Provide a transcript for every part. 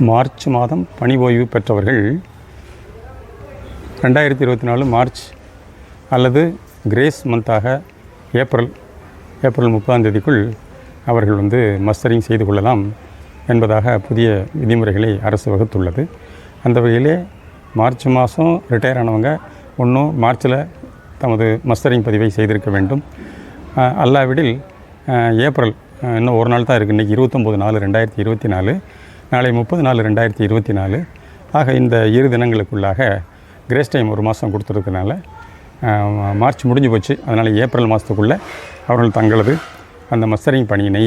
March மாதம் பணி ஓய்வு பெற்றவர்கள் 2024 மார்ச் அல்லது கிரேஸ் மந்தாக ஏப்ரல் 30ஆம் தேதிக்குள் அவர்கள் மஸ்டரிங் செய்து கொள்ளலாம் என்பதாக புதிய விதிமுறைகளை அரசு வகுத்துள்ளது. அந்த வகையிலே மார்ச் மாதம் ரிட்டையர் ஆனவங்க ஒன்றும் மார்ச்சில் தமது மஸ்டரிங் பதிவை செய்திருக்க வேண்டும். அல்லாவிடில் ஏப்ரல் இன்னும் ஒரு நாள் தான் இருக்குது. இன்றைக்கி 29/4/2024, நாளை 30/4/2024. ஆக இந்த இரு தினங்களுக்குள்ளாக கிரேஸ் டைம் ஒரு மாதம் கொடுத்துருக்கனால மார்ச் முடிஞ்சு போச்சு. அதனால் ஏப்ரல் மாதத்துக்குள்ளே அவர்கள் தங்களது அந்த மஸ்டரிங் பணியினை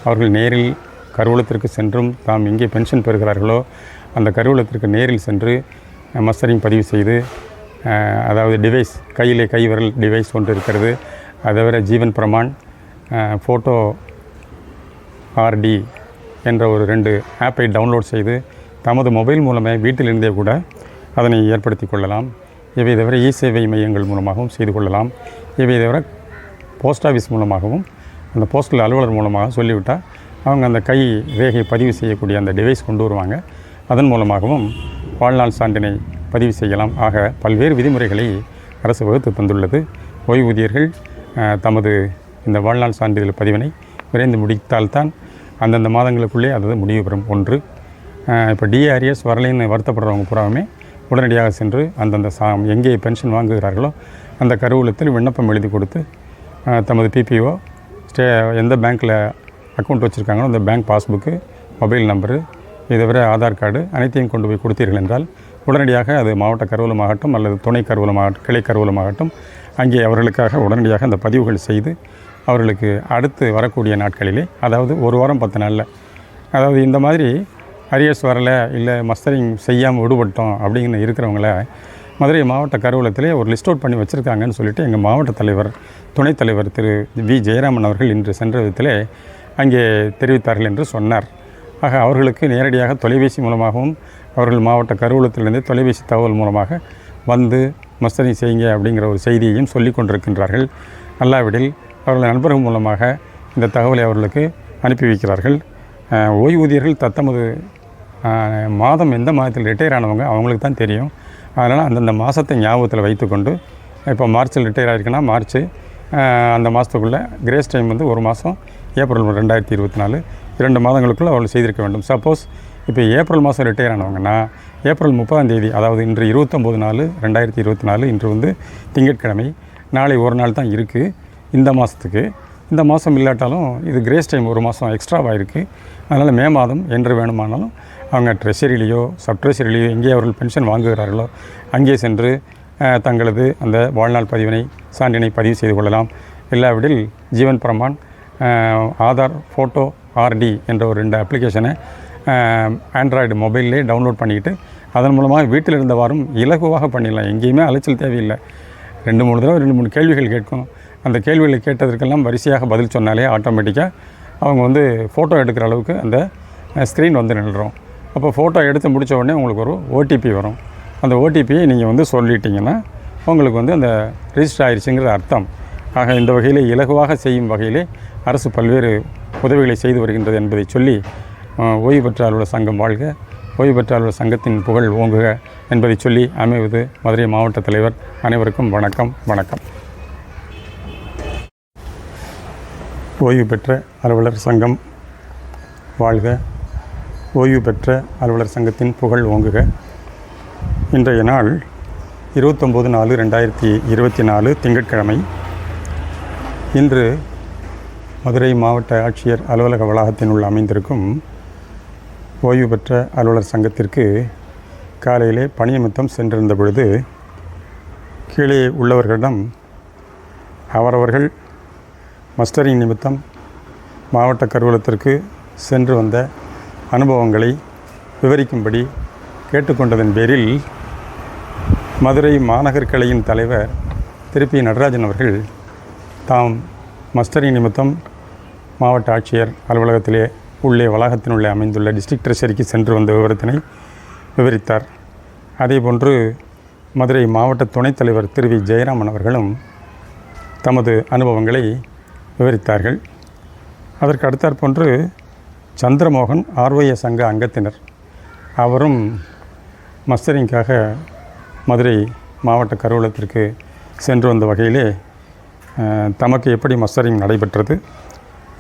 அவர்கள் நேரில் கருவூலத்திற்கு சென்றும் தாம் எங்கே பென்ஷன் பெறுகிறார்களோ அந்த கருவூலத்திற்கு நேரில் சென்று மஸ்டரிங் பதிவு செய்து, அதாவது டிவைஸ் கையிலே கைவிரல் டிவைஸ் ஒன்று இருக்கிறது, அதை தவிர ஜீவன் பிரமான், ஃபோட்டோ ஆர்டி என்ற ஒரு 2 ஆப்பை டவுன்லோட் செய்து தமது மொபைல் மூலமே வீட்டிலிருந்தே கூட அதனை ஏற்படுத்தி கொள்ளலாம். இவை தவிர இ-சேவை மையங்கள் மூலமாகவும் செய்து கொள்ளலாம். இவை தவிர போஸ்ட் ஆஃபீஸ் மூலமாகவும் அந்த போஸ்டல் அலுவலர் மூலமாக சொல்லிவிட்டால் அவங்க அந்த கை ரேகை பதிவு செய்யக்கூடிய அந்த டிவைஸ் கொண்டு வருவாங்க. அதன் மூலமாகவும் வாழ்நாள் சான்றினை பதிவு செய்யலாம். ஆக பல்வேறு விதிமுறைகளை அரசு வகுத்து தந்துள்ளது. ஓய்வூதியர்கள் தமது இந்த வாழ்நாள் சான்றிதழ் பதிவினை விரைந்து முடித்தால்தான் அந்தந்த மாதங்களுக்குள்ளே அது முடிவு பெறும். ஒன்று, இப்போ டிஆர்எஸ் வரலைன்னு வருத்தப்படுறவங்க பூராவுமே உடனடியாக சென்று அந்தந்த எங்கே பென்ஷன் வாங்குகிறார்களோ அந்த கருவூலத்தில் விண்ணப்பம் எழுதி கொடுத்து தமது பிபிஓ எந்த பேங்க்கில் அக்கௌண்ட் வச்சுருக்காங்களோ அந்த பேங்க் பாஸ்புக்கு, மொபைல் நம்பரு, இதை தவிர ஆதார் கார்டு அனைத்தையும் கொண்டு போய் கொடுத்தீர்கள் என்றால் உடனடியாக அது மாவட்ட கருவூலமாகட்டும் அல்லது துணை கருவூலமாகட்டும் கிளை கருவூலமாகட்டும் அங்கே அவர்களுக்காக உடனடியாக அந்த பதிவுகள் செய்து அவர்களுக்கு அடுத்து வரக்கூடிய நாட்களிலே, அதாவது ஒரு வாரம் 10 நாளில், அதாவது இந்த மாதிரி அரியர்ஸ் வரலை இல்லை மஸ்டரிங் செய்யாமல் விடுபட்டோம் அப்படின்னு இருக்கிறவங்கள மதுரை மாவட்ட கருவூலத்திலே ஒரு லிஸ்ட் அவுட் பண்ணி வச்சுருக்காங்கன்னு சொல்லிட்டு எங்கள் மாவட்ட தலைவர், துணைத் தலைவர் திரு வி ஜெயராமன் அவர்கள் இன்று சென்ற விதத்திலே அங்கே தெரிவித்தார்கள் என்று சொன்னார். ஆக அவர்களுக்கு நேரடியாக தொலைபேசி மூலமாகவும் அவர்கள் மாவட்ட கருவூலத்திலிருந்து தொலைபேசி தகவல் மூலமாக வந்து மஸ்டரிங் செய்யுங்க அப்படிங்கிற ஒரு செய்தியையும் சொல்லி கொண்டிருக்கின்றார்கள். அல்லாவிடில் அவர்கள் நண்பர்கள் மூலமாக இந்த தகவலை அவர்களுக்கு அனுப்பி வைக்கிறார்கள். ஓய்வூதியர்கள் தத்தமது மாதம் எந்த மாதத்தில் ரிட்டையர் ஆனவங்க அவங்களுக்கு தான் தெரியும். அதனால் அந்தந்த மாதத்தை ஞாபகத்தில் வைத்துக்கொண்டு, இப்போ மார்ச்சில் ரிட்டையர் ஆகிருக்குன்னா மார்ச் அந்த மாதத்துக்குள்ளே, கிரேஸ் டைம் ஒரு மாதம் ஏப்ரல் 2024, 2 மாதங்களுக்குள்ளே அவர்கள் செய்திருக்க வேண்டும். சப்போஸ் இப்போ ஏப்ரல் மாதம் ரிட்டையர் ஆனவங்கன்னா ஏப்ரல் 30ஆம் தேதி, அதாவது இன்று 29/4/2024, இன்று திங்கட்கிழமை, நாளை ஒரு நாள் தான் இருக்குது இந்த மாதத்துக்கு. இந்த மாதம் இல்லாட்டாலும் இது கிரேஸ் டைம் ஒரு மாதம் எக்ஸ்ட்ராவாக இருக்குது. அதனால் மே மாதம் என்று வேணுமானாலும் அவங்க ட்ரெஷரிலேயோ சப் ட்ரெஷரிலேயோ எங்கே அவர்கள் பென்ஷன் வாங்குகிறார்களோ அங்கே சென்று தங்களது அந்த வாழ்நாள் சான்றினை பதிவு செய்து கொள்ளலாம். இல்லாவிடில் ஜீவன் பிரமான், ஆதார், ஃபோட்டோ ஆர்டி என்ற ஒரு 2 அப்ளிகேஷனை ஆண்ட்ராய்டு மொபைல்லே டவுன்லோட் பண்ணிக்கிட்டு அதன் மூலமாக வீட்டில் இருந்தவாறும் இலகுவாக பண்ணிடலாம். எங்கேயுமே அலைச்சல் தேவையில்லை. 2-3 தடவை 2-3 கேள்விகள் கேட்கும். அந்த கேள்விகளை கேட்டதற்கெல்லாம் வரிசையாக பதில் சொன்னாலே ஆட்டோமேட்டிக்காக அவங்க ஃபோட்டோ எடுக்கிற அளவுக்கு அந்த ஸ்க்ரீன் நின்றுடும். அப்போ ஃபோட்டோ எடுத்து முடித்த உடனே உங்களுக்கு ஒரு ஓடிபி வரும். அந்த ஓடிபியை நீங்கள் சொல்லிட்டீங்கன்னா உங்களுக்கு அந்த ரிஜிஸ்டர் ஆயிடுச்சுங்கிற அர்த்தம். ஆக இந்த வகையில் இலகுவாக செய்யும் வகையிலே அரசு பல்வேறு உதவிகளை செய்து வருகின்றது என்பதை சொல்லி, ஓய்வு பெற்ற அலுவலர் சங்கம் வாழ்க, ஓய்வு பெற்ற அலுவலர் சங்கத்தின் புகழ் ஓங்குக என்பதை சொல்லி அமைவது மதுரை மாவட்ட தலைவர். அனைவருக்கும் வணக்கம். ஓய்வு பெற்ற அலுவலர் சங்கம் வாழ்க, ஓய்வு பெற்ற அலுவலர் சங்கத்தின் புகழ் ஓங்குக. இன்றைய நாள் 29/4/2024 திங்கட்கிழமை. இன்று மதுரை மாவட்ட ஆட்சியர் அலுவலக வளாகத்தின் உள்ள அமைந்திருக்கும் ஓய்வு பெற்ற அலுவலர் சங்கத்திற்கு காலையிலே பணியமர்த்தம் சென்றிருந்த பொழுது கீழே உள்ளவர்களிடம் அவரவர்கள் மஸ்டரிங் நிமித்தம் மாவட்ட கருவூலத்திற்கு சென்று வந்த அனுபவங்களை விவரிக்கும்படி கேட்டுக்கொண்டதன் பேரில் மதுரை மாநகர் கிளையின் தலைவர் திரு பி நடராஜன் அவர்கள் தாம் மஸ்டரிங் நிமித்தம் மாவட்ட ஆட்சியர் அலுவலகத்திலே உள்ளே வளாகத்தினுள்ளே அமைந்துள்ள டிஸ்ட்ரிக்ட் ட்ரெஷரிக்கு சென்று வந்த விவரத்தினை விவரித்தார். அதேபோன்று மதுரை மாவட்ட துணைத் தலைவர் திரு வி ஜெயராமன் அவர்களும் தமது அனுபவங்களை விவரித்தார்கள். அதற்கு அடுத்தாற்போன்று சந்திரமோகன், ஆர்வைய சங்க அங்கத்தினர் அவரும் மஸ்டரிங்காக மதுரை மாவட்ட கருவூலத்திற்கு சென்று வந்த வகையிலே தமக்கு எப்படி மஸ்டரிங் நடைபெற்றது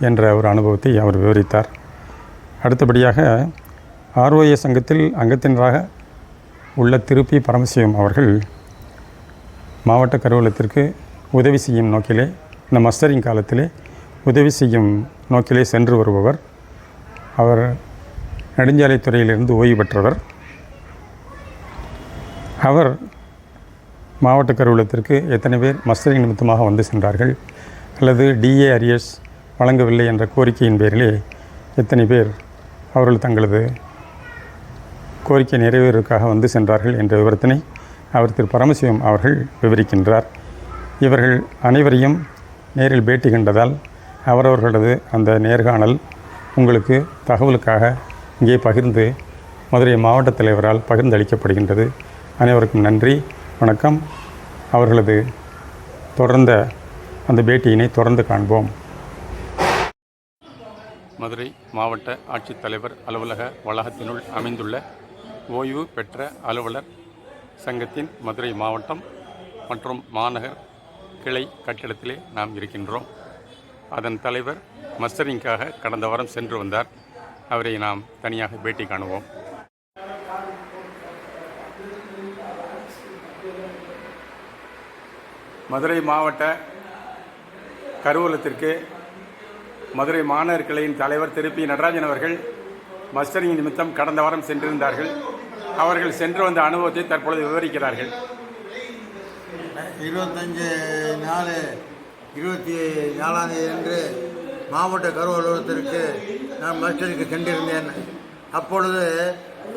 என்ற ஒரு அனுபவத்தை அவர் விவரித்தார். அடுத்தபடியாக ROA சங்கத்தில் அங்கத்தினராக உள்ள திருப்பி பரமசிவம் அவர்கள் மாவட்ட கருவூலத்திற்கு உதவி செய்யும் நோக்கிலே, இந்த மஸ்டரிங் காலத்திலே உதவி செய்யும் நோக்கிலே சென்று வருபவர். அவர் நெடுஞ்சாலைத்துறையிலிருந்து ஓய்வு பெற்றவர். அவர் மாவட்ட கருவூலத்திற்கு எத்தனை பேர் மஸ்டரிங் நிமித்தமாக வந்து சென்றார்கள் அல்லது DA அரியர்ஸ் வழங்கவில்லை என்ற கோரிக்கையின் பேரிலே எத்தனை பேர் அவர்கள் தங்களது கோரிக்கை நிறைவேறுவதற்காக வந்து சென்றார்கள் என்ற விவரத்தினை அவர் திரு பரமசிவம் அவர்கள் விவரிக்கின்றார். இவர்கள் அனைவரையும் நேரில் பேட்டி கண்டதால் அவரவர்களது அந்த நேர்காணல் உங்களுக்கு தகவலுக்காக இங்கே பகிர்ந்து மதுரை மாவட்ட தலைவரால் பகிர்ந்தளிக்கப்படுகின்றது. அனைவருக்கும் நன்றி, வணக்கம். அவர்களது தொடர்ந்த அந்த பேட்டியினை தொடர்ந்து காண்போம். மதுரை மாவட்ட ஆட்சித்தலைவர் அலுவலக வளாகத்தினுள் அமைந்துள்ள ஓய்வு பெற்ற அலுவலர் சங்கத்தின் மதுரை மாவட்டம் மற்றும் மாநகர் கிளை கட்டிடத்திலே நாம் இருக்கின்றோம். அதன் தலைவர் மஸ்டரிங்காக கடந்த வாரம் சென்று வந்தார். அவரை நாம் தனியாக பேட்டி காணுவோம். மதுரை மாவட்ட கருவூலத்திற்கு மதுரை மாநகர் கிளையின் தலைவர் திரு பி. நடராஜன் அவர்கள் மஸ்டரிங் நிமித்தம் கடந்த வாரம் சென்றிருந்தார்கள். அவர்கள் சென்று வந்த அனுபவத்தை தற்பொழுது விவரிக்கிறார்கள். 25/4/24 அன்று மாவட்ட கருவூலத்திற்கு நான் மஸ்டரிங்க்கு சென்றிருந்தேன். அப்பொழுது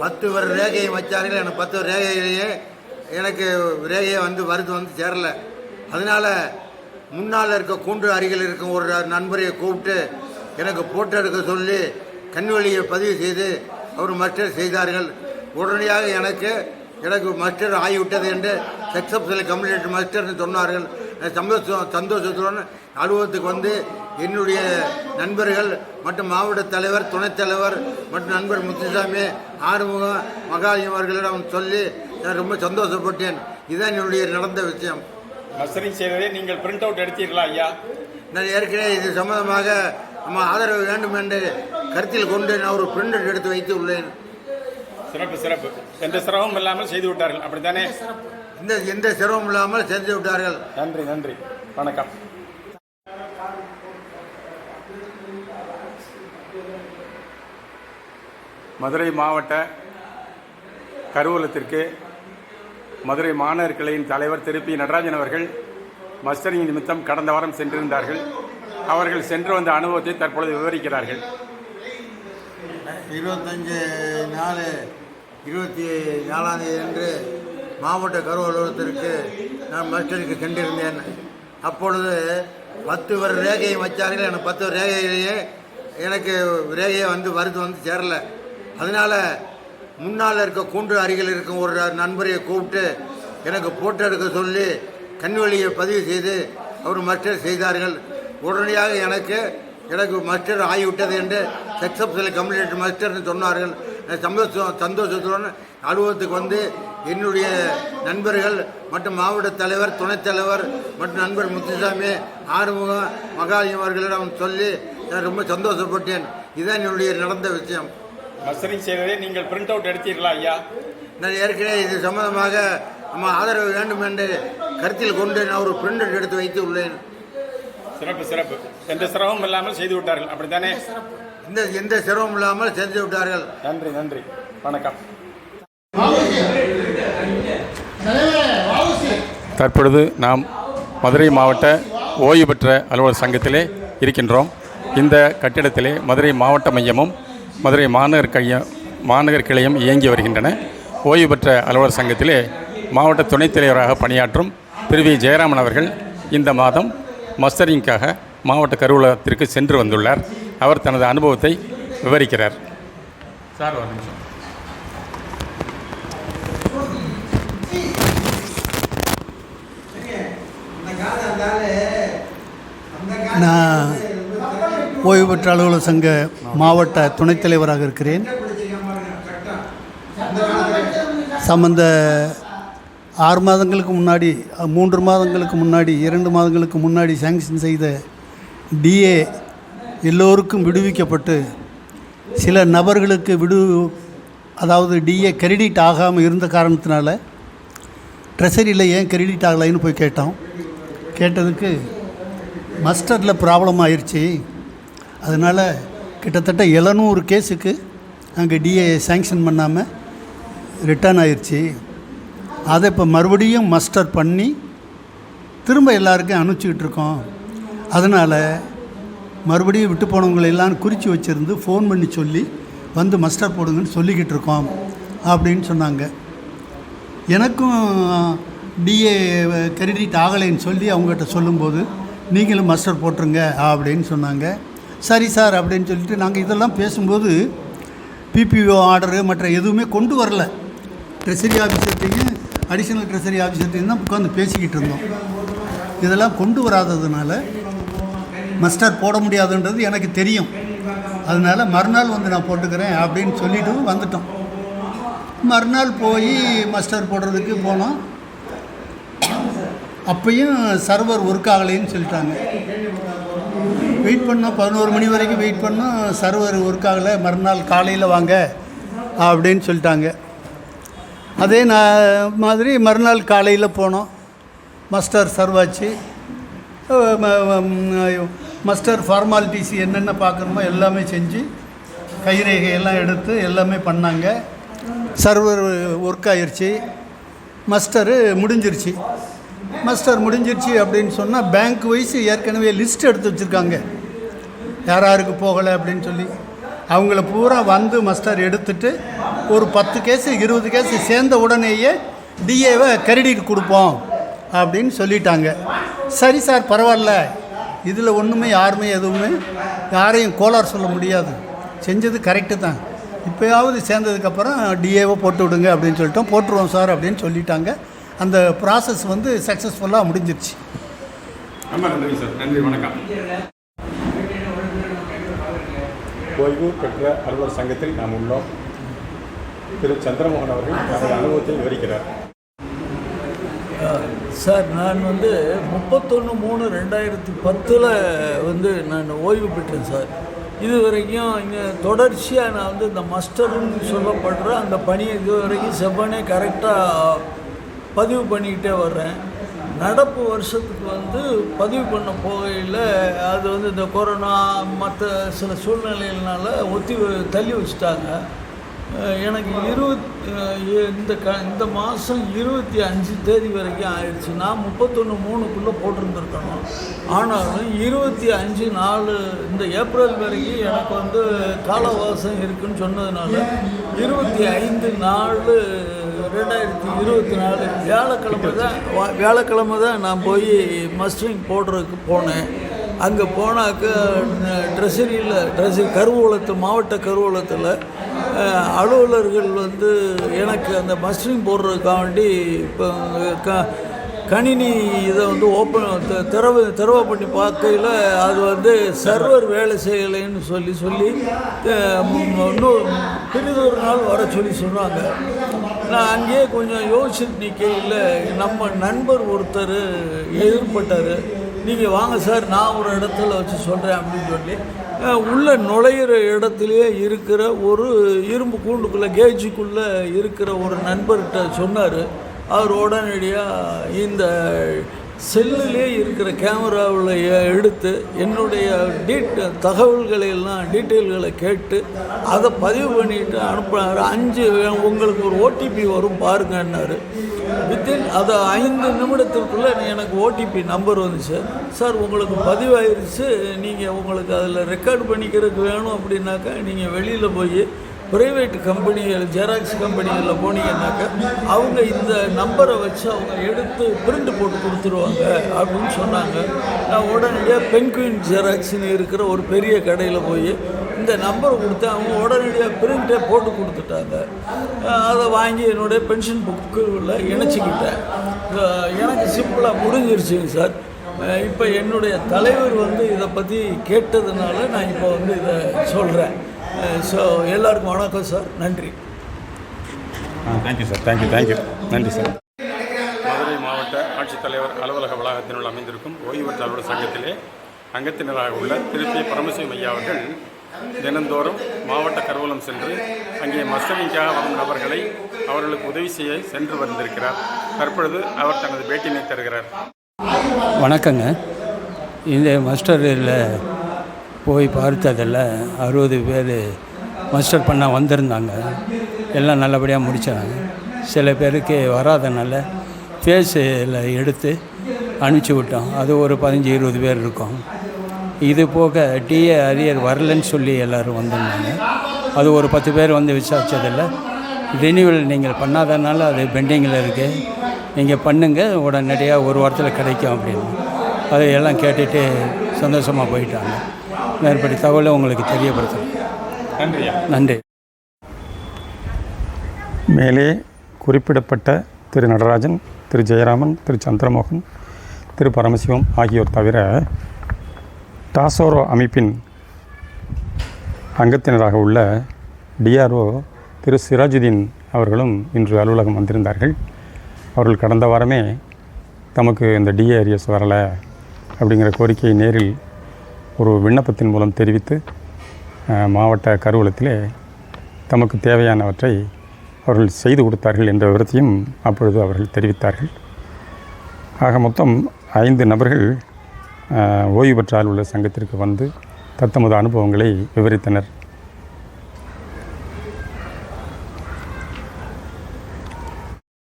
10 வர ரேகையை வச்சார்கள். எனக்கு 10 ரேகையிலேயே எனக்கு ரேகையை வந்து சேரலை. அதனால் முன்னால் இருக்க கூண்டு அருகில் இருக்கும் ஒரு நண்பரை கூப்பிட்டு எனக்கு போட்டோ எடுக்க சொல்லி கண்வழியை பதிவு செய்து அவர் மஸ்டர் செய்தார்கள். உடனடியாக எனக்கு மஸ்டர் ஆகிவிட்டது என்று சக்ஸஸ்ஃபுல் கம்ப்ளீட் மஸ்டர்னு சொன்னார்கள். சந்தோஷத்துடன் அலுவலகத்துக்கு வந்து என்னுடைய நண்பர்கள் மற்றும் மாவட்ட தலைவர், துணைத் தலைவர் மற்றும் நண்பர் முத்துசாமி, ஆறுமுகம், மகாலிங்கம் அவர்களிடம் சொல்லி நான் ரொம்ப சந்தோஷப்பட்டேன். இதுதான் என்னுடைய நடந்த விஷயம். மஸ்டரிங் செய்வதை நீங்கள் பிரிண்ட் அவுட் எடுத்தீர்களா ஐயா? நான் ஏற்கனவே இது சம்பந்தமாக நம்ம ஆதரவு வேண்டும் என்று கருத்தில் கொண்டு நான் ஒரு பிரிண்ட் அவுட் எடுத்து வைத்து உள்ளேன். சிறப்பு. எந்த சிரமமும் இல்லாமல் செய்து விட்டார்கள், அப்படித்தானே? எந்த சிரமம் இல்லாமல் செஞ்சு விட்டார்கள். நன்றி, வணக்கம். மதுரை மாவட்ட கருவூலத்திற்கு மதுரை மாநகர் கிளையின் தலைவர் திரு பி. நடராஜன் அவர்கள் மஸ்டரிங் நிமித்தம் கடந்த வாரம் சென்றிருந்தார்கள். அவர்கள் சென்று வந்த அனுபவத்தை தற்பொழுது விவரிக்கிறார்கள். 25/4/24 அன்று மாவட்ட கருவூலத்திற்கு நான் மஸ்டரிங்க்கு சென்றிருந்தேன். அப்பொழுது 10 வர ரேகையை வச்சார்கள். எனக்கு 10 ரேகையிலேயே எனக்கு ரேகையை வந்து சேரலை. அதனால் முன்னால் இருக்க கூண்டு அருகில் இருக்கும் ஒரு நண்பரை கூப்பிட்டு எனக்கு போட்டோ எடுக்க சொல்லி கண்வழியை பதிவு செய்து அவர் மஸ்டர் செய்தார்கள். உடனடியாக எனக்கு மஸ்டர் ஆகிவிட்டது என்று சக்ஸஸ்ஃபுல் கம்ப்ளீட் மஸ்டர்னு சொன்னார்கள். சந்தோஷத்துடன் அலுவலகத்துக்கு வந்து என்னுடைய நண்பர்கள் மற்றும் மாவட்ட தலைவர், துணைத் தலைவர் மற்றும் நண்பர் முத்துசாமி, ஆறுமுகம், மகாலிங்கம் அவர்களிடம் சொல்லி நான் ரொம்ப சந்தோஷப்பட்டேன். இதுதான் என்னுடைய நடந்த விஷயம். மஸ்டரிங் செய்வதை நீங்கள் பிரிண்ட் அவுட் எடுத்தீர்களா ஐயா? நான் ஏற்கனவே இது சம்பந்தமாக நம்ம ஆதரவு வேண்டும் என்று கருத்தில் கொண்டு நான் ஒரு பிரிண்ட் அவுட் எடுத்து வைத்து உள்ளேன். சிறப்பு. எந்த சிரமமும் இல்லாமல் செய்து விட்டார்கள், அப்படித்தானே? எந்த சிரமம் இல்லாமல் செஞ்சு விட்டார்கள். நன்றி, வணக்கம். தற்பொழுது நாம் மதுரை மாவட்ட ஓய்வு பெற்ற அலுவலர் சங்கத்திலே இருக்கின்றோம். இந்த கட்டிடத்திலே மதுரை மாவட்ட மையமும் மதுரை மாநகர் கிளையும் இயங்கி வருகின்றன. ஓய்வு பெற்ற அலுவலர் சங்கத்திலே மாவட்ட துணைத் தலைவராக பணியாற்றும் திரு வி. ஜெயராமன் அவர்கள் இந்த மாதம் மஸ்டரிங்காக மாவட்ட கருவூலத்திற்கு சென்று வந்துள்ளார். அவர் தனது அனுபவத்தை விவரிக்கிறார். சார், ஒரு நிமிஷம். நான் ஓய்வு பெற்ற அலுவலர் சங்க மாவட்ட துணைத் தலைவராக இருக்கிறேன். சம்பந்த 6 மாதங்களுக்கு முன்னாடி 3 மாதங்களுக்கு முன்னாடி 2 மாதங்களுக்கு முன்னாடி சாங்ஷன் செய்த டிஏ எல்லோருக்கும் விடுவிக்கப்பட்டு சில நபர்களுக்கு அதாவது டிஏ கிரெடிட் ஆகாமல் இருந்த காரணத்தினால ட்ரெஸரியில் ஏன் கிரெடிட் ஆகலைன்னு போய் கேட்டதுக்கு மஸ்டரில் ப்ராப்ளம் ஆயிடுச்சு. அதனால் கிட்டத்தட்ட 700 கேஸுக்கு அங்கே டிஏ சேங்ஷன் பண்ணாமல் ரிட்டர்ன் ஆயிடுச்சு. அதை இப்போ மறுபடியும் மஸ்டர் பண்ணி திரும்ப எல்லாருக்கும் அனுப்பிச்சிக்கிட்டு இருக்கோம். அதனால் மறுபடியும் விட்டு போனவங்களெல்லாம் குறித்து வச்சுருந்து ஃபோன் பண்ணி சொல்லி வந்து மஸ்டர் போடுங்கன்னு சொல்லிக்கிட்டு இருக்கோம் அப்படின்னு சொன்னாங்க. எனக்கும் டிஏ கிரெடிட் ஆகலைன்னு சொல்லி அவங்ககிட்ட சொல்லும்போது நீங்களும் மஸ்டர் போட்டுருங்க அப்படின்னு சொன்னாங்க. சரி சார் அப்படின்னு சொல்லிட்டு நாங்கள் இதெல்லாம் பேசும்போது பிபிஓ ஆர்டரு மற்ற எதுவுமே கொண்டு வரல. ட்ரெஸரி ஆஃபீஸர்ட்டையும் அடிஷ்னல் ட்ரெஸரி ஆஃபீஸர்ட்டையும் தான் உட்காந்து பேசிக்கிட்டு இருந்தோம். இதெல்லாம் கொண்டு வராததுனால மஸ்டர் போட முடியாதுன்றது எனக்கு தெரியும். அதனால் மறுநாள் வந்து நான் போட்டுக்கிறேன் அப்படின்னு சொல்லிவிட்டு வந்துட்டோம். மறுநாள் போய் மஸ்டர் போடுறதுக்கு போனோம். அப்பையும் சர்வர் ஒர்க் ஆகலைன்னு சொல்லிட்டாங்க. வெயிட் பண்ணோம், 11 மணி வரைக்கும் வெயிட் பண்ணோம். சர்வர் ஒர்க் ஆகலை. மறுநாள் காலையில் வாங்க அப்படின்னு சொல்லிட்டாங்க. அதே மாதிரி மறுநாள் காலையில் போனோம். மஸ்டர் சர்வாச்சு. மஸ்டர் ஃபார்மாலிட்டிஸ் என்னென்ன பார்க்கணுமோ எல்லாமே செஞ்சு கைரேகையெல்லாம் எடுத்து எல்லாமே பண்ணாங்க. சர்வர் ஒர்க் ஆயிடுச்சு. மஸ்டரு முடிஞ்சிருச்சு. மஸ்டர் முடிஞ்சிருச்சு அப்படின்னு சொன்னால் பேங்க் வைஸ் ஏற்கனவே லிஸ்ட் எடுத்து வச்சுருக்காங்க யார் யாருக்கு போகலை அப்படின்னு சொல்லி. அவங்கள பூரா வந்து மஸ்டர் எடுத்துட்டு ஒரு 10 கேஸு 20 கேஸு சேர்ந்த உடனேயே டிஏவை கிரெடிட் கொடுப்போம் அப்படின்னு சொல்லிட்டாங்க. சரி சார் பரவாயில்ல, இதில் ஒன்றுமே யாருமே யாரையும் கோளாறு சொல்ல முடியாது, செஞ்சது கரெக்டு தான், இப்போயாவது சேர்ந்ததுக்கப்புறம் டிஏவை போட்டு விடுங்க அப்படின்னு சொல்லிட்டோம். போட்டுருவோம் சார் அப்படின்னு சொல்லிட்டாங்க. அந்த ப்ராசஸ் வந்து சக்ஸஸ்ஃபுல்லாக முடிஞ்சிருச்சு. ரொம்ப நன்றி சார். நன்றி, வணக்கம். ஓய்வு பெற்ற அலுவலர் சங்கத்தில் நாம் உள்ளோம். திரு சந்திரமோகன் அவர்கள் தனது அனுபவத்தை விவரிக்கிறார். சார், நான் 31/3/2010 நான் ஓய்வு பெற்றேன் சார். இது வரைக்கும் இங்கே தொடர்ச்சியாக நான் இந்த மஸ்டர்னு சொல்லப்படுற அந்த பணியை இது வரைக்கும் செவ்வனே கரெக்டாக பதிவு பண்ணிக்கிட்டே வர்றேன். நடப்பு வருஷத்துக்கு பதிவு பண்ண போகையில் அது இந்த கொரோனா மற்ற சில சூழ்நிலைகள்னால தள்ளி வச்சுட்டாங்க. எனக்கு இந்த மாதம் 25 தேதி வரைக்கும் ஆயிடுச்சு. நான் 31/3 போட்டிருந்துருக்கணும். ஆனாலும் 25/4 இந்த ஏப்ரல் வரைக்கும் எனக்கு காலவாசம் இருக்குதுன்னு சொன்னதுனால 25/4/2024 வியாழக்கிழமை தான் நான் போய் மஸ்டரிங் போடுறதுக்கு போனேன். அங்கே போனாக்க ட்ரெஸரி கருவூலத்தில் மாவட்ட கருவூலத்தில் அலுவலர்கள் எனக்கு அந்த மஸ்டரிங் போடுறதுக்காக வேண்டி இப்போ கணினி இதை ஓப்பன் திறவை பண்ணி பார்க்கையில் அது சர்வர் வேலை செய்யலைன்னு சொல்லி இன்னும் பிரிதொரு நாள் வர சொன்னாங்க. நான் அங்கேயே கொஞ்சம் யோசிச்சுட்டு நிற்கையில் நம்ம நண்பர் ஒருத்தர் எதிர்பட்டார். நீங்கள் வாங்க சார், நான் ஒரு இடத்துல வச்சு சொல்கிறேன் அப்படின்னு சொல்லி உள்ளே நுழையிற இடத்துலையே இருக்கிற ஒரு இரும்பு கூண்டுக்குள்ளே கேஜுக்குள்ளே இருக்கிற ஒரு நண்பர்கிட்ட சொன்னார். அவர் உடனடியாக இந்த செல்லிலே இருக்கிற கேமராவில் எடுத்து என்னுடைய டீட்டெயில்களை கேட்டு அதை பதிவு பண்ணிட்டு அனுப்புனார். 5 உங்களுக்கு ஒரு ஓடிபி வரும் பாருங்கன்னாரு. வித்தின் அது 5 நிமிடத்திற்குள்ளே எனக்கு ஓடிபி நம்பர் வந்துச்சு. சார் உங்களுக்கு பதிவாயிருச்சு, நீங்கள் உங்களுக்கு அதில் ரெக்கார்டு பண்ணிக்கிறதுக்கு வேணும் அப்படின்னாக்கா நீங்கள் வெளியில் போய் ப்ரைவேட் கம்பெனிகள் ஜெராக்ஸ் கம்பெனிகளில் போனீங்கன்னாக்கா அவங்க இந்த நம்பரை வச்சு அவங்க எடுத்து பிரிண்ட் போட்டு கொடுத்துருவாங்க அப்படின்னு சொன்னாங்க. நான் உடனடியாக பென்குயின் ஜெராக்ஸ்னு இருக்கிற ஒரு பெரிய கடையில் போய் இந்த நம்பரை கொடுத்து அவங்க உடனடியாக பிரிண்ட்டை போட்டு கொடுத்துட்டாங்க. அதை வாங்கி என்னுடைய பென்ஷன் புக்குள்ள இணைச்சிக்கிட்டேன். எனக்கு சிம்பிளாக முடிஞ்சிருச்சுங்க சார். இப்போ என்னுடைய தலைவர் இதை பற்றி கேட்டதுனால நான் இப்போ இதை சொல்கிறேன். ஸோ எல்லாருக்கும் வணக்கம் சார், நன்றி. தேங்க்யூ சார், தேங்க்யூ, நன்றி சார். மதுரை மாவட்ட ஆட்சித்தலைவர் அலுவலக வளாகத்தினுள் அமைந்திருக்கும் ஓய்வு பெற்ற அலுவலர் சங்கத்திலே அங்கத்தினராக உள்ள திருப்பி பரமசிவம் ஐயா அவர்கள் தினந்தோறும் மாவட்ட கருவூலம் சென்று அங்கே மஸ்டரிங்காக வரும் நபர்களை அவர்களுக்கு உதவி செய்ய சென்று வந்திருக்கிறார். தற்பொழுது அவர் தனது பேட்டியினை தருகிறார். வணக்கங்க. இந்த மஸ்டரில் போய் பார்த்ததில் 60 பேர் மஸ்டர் பண்ண வந்திருந்தாங்க. எல்லாம் நல்லபடியாக முடித்தாங்க. சில பேருக்கு வராதனால ஃபேஸில் எடுத்து அனுப்பிச்சி விட்டோம். அது ஒரு 15-20 பேர் இருக்கும். இது போக டிஏ அரியர் வரலன்னு சொல்லி எல்லோரும் வந்திருந்தாங்க. அது ஒரு 10 பேர் வந்து விசாரித்ததில் ரினியூவல் நீங்கள் பண்ணாதனால அது பெண்டிங்கில் இருக்குது, நீங்கள் பண்ணுங்கள், உடனடியாக ஒரு வாரத்தில் கிடைக்கும் அப்படின்னு. அதை எல்லாம் கேட்டுட்டு சந்தோஷமாக போயிட்டாங்க. மேற்படி தகவலை உங்களுக்கு தெரியப்படுத்துகிறேன். நன்றி. மேலே குறிப்பிடப்பட்ட திரு நடராஜன், திரு ஜெயராமன், திரு சந்திரமோகன், திரு பரமசிவம் ஆகியோர் தவிர டாசோரோ அமைப்பின் அங்கத்தினராக உள்ள டிஆர்ஓ திரு சிராஜுதீன் அவர்களும் இன்று அலுவலகம் வந்திருந்தார்கள். அவர்கள் கடந்த வாரமே தமக்கு இந்த டிஏ அரியர்ஸ் வரலை அப்படிங்கிற கோரிக்கையை நேரில் ஒரு விண்ணப்பத்தின் மூலம் தெரிவித்து மாவட்ட கருவூலத்திலே தமக்கு தேவையானவற்றை அவர்கள் செய்து கொடுத்தார்கள் என்ற விவரத்தையும் அப்பொழுது அவர்கள் தெரிவித்தார்கள். ஆக மொத்தம் 5 நபர்கள் ஓய்வு பெற்ற அலுவலர் சங்கத்திற்கு வந்து தத்தமது அனுபவங்களை விவரித்தனர்.